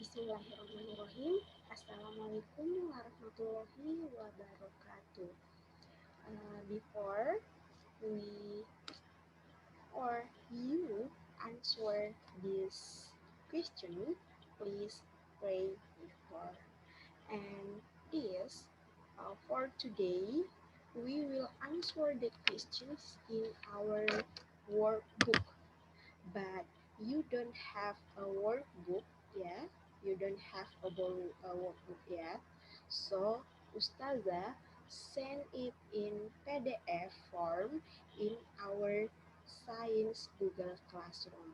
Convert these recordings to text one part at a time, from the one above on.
Bismillahirrahmanirrahim. Assalamualaikum warahmatullahi wabarakatuh. Before we or you answer this question, please pray before. And this for today, we will answer the questions in our workbook. But you don't have a workbook, yeah, you don't have a workbook yet, so Ustazah send it in PDF form in our science Google Classroom.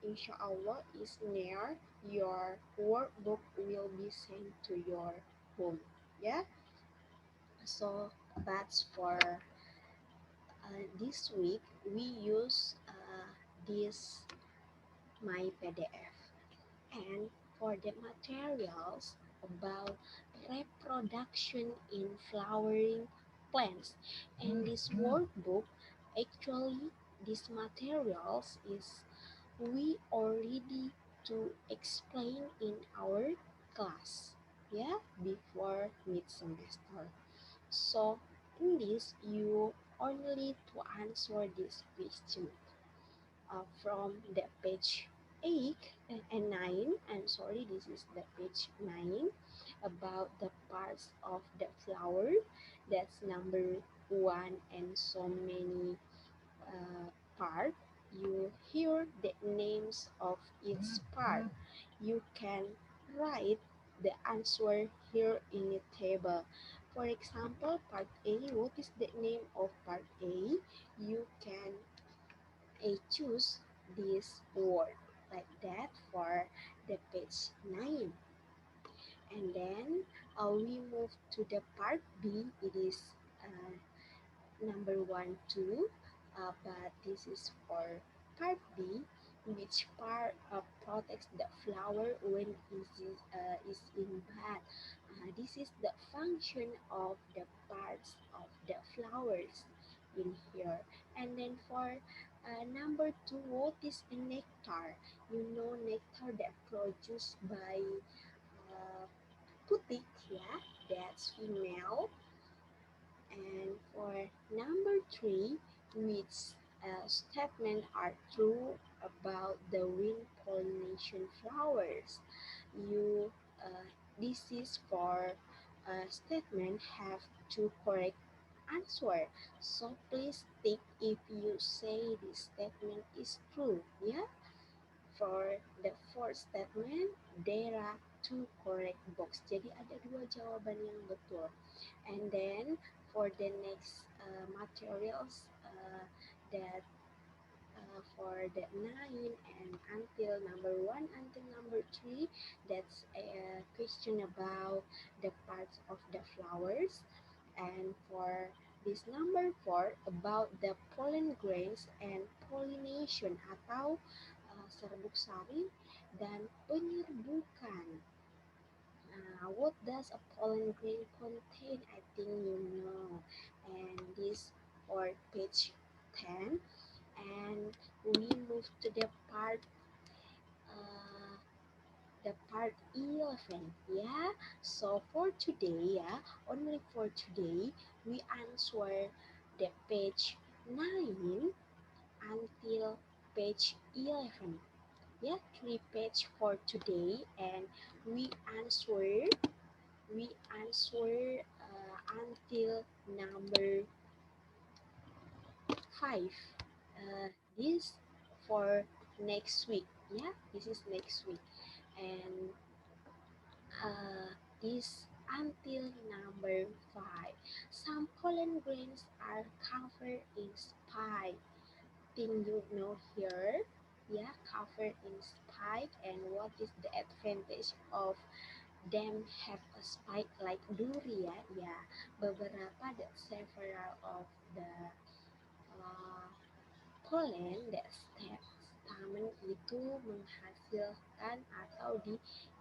Inshallah is near your workbook will be sent to your home, yeah. So that's for this week we use this my PDF. And for the materials about reproduction in flowering plants. And this workbook, actually, these materials is we already to explain in our class, yeah, before mid semester. So in this, you only to answer this question from the page 8 and 9. I'm sorry, this is the page 9 about the parts of the flower. That's number 1 and so many part. You hear the names of each part. You can write the answer here in the table. For example, part A, what is the name of part A? You can choose this word like that for the page 9. And then we move to the part B. It is number 1 2, but this is for part B, which part protects the flower when is in bud. This is the function of the parts of the flowers in here. And then for number 2, what is a nectar? You know nectar that produced by uh, putik, yeah, that's female. And for number 3, which statement are true about the wind pollination flowers? You this is for statement have two correct answer. So please tick if you say this statement is true. Yeah. For the fourth statement, there are two correct box. Jadi ada dua jawaban yang betul. And then for the next materials that for the 9 and until number 1 until number 3, that's a question about the parts of the flowers. And for this number 4 about the pollen grains and pollination atau serbuk sari dan penyerbukan. What does a pollen grain contain? I think you know. And this for page 10. And we move to uh, the part 11. Yeah. So for today, yeah, only for today, we answer the page 9 until page 11. Yeah, 3 page for today, and we answer we answer until number 5. This for next week. Yeah, this is next week, and this until number 5. Some pollen grains are covered in spike. Thing you know here, yeah, covered in spike. And what is the advantage of them have a spike like durian? Yeah, beberapa that several of the uh, pollen that stamen itu menghasilkan atau di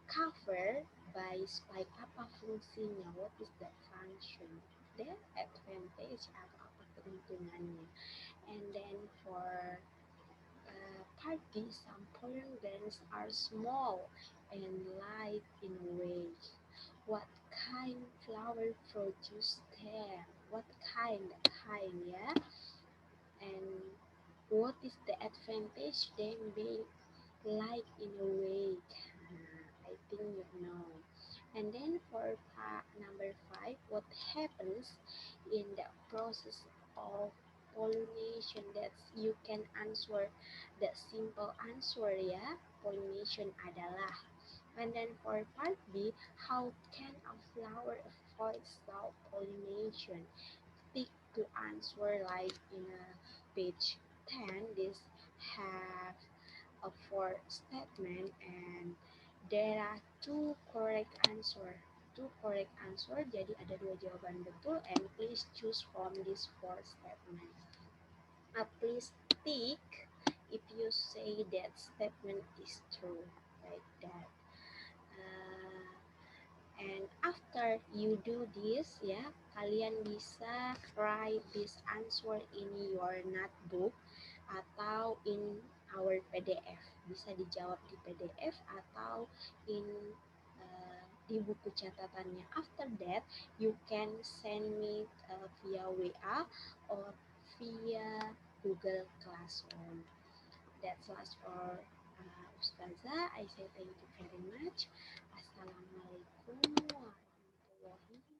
cover by spike. Apa fungsinya? What is the function? The advantage atau apa keuntungannya? And then for part B, some pollen grain plants are small and light in weight. What kind flower produce them? What kind? Yeah. And what is the advantage them being light in weight? I think you know. And then for part number 5, what happens in the process of pollination? That you can answer the simple answer ya. Pollination adalah. And then for part B, how can a flower avoid self pollination? Tick to answer like in a page 10. This have a four statement and there are two correct answer, jadi ada dua jawaban betul, and please choose from these four statement. Please tick if you say that statement is true, like that. Uh, and after you do this ya, kalian bisa write this answer in your notebook atau in our PDF. Bisa dijawab di PDF atau in di buku catatannya. After that, you can send me via WA or via Google Classroom. That's all for Ustazah. I say thank you very much. Assalamualaikum warahmatullahi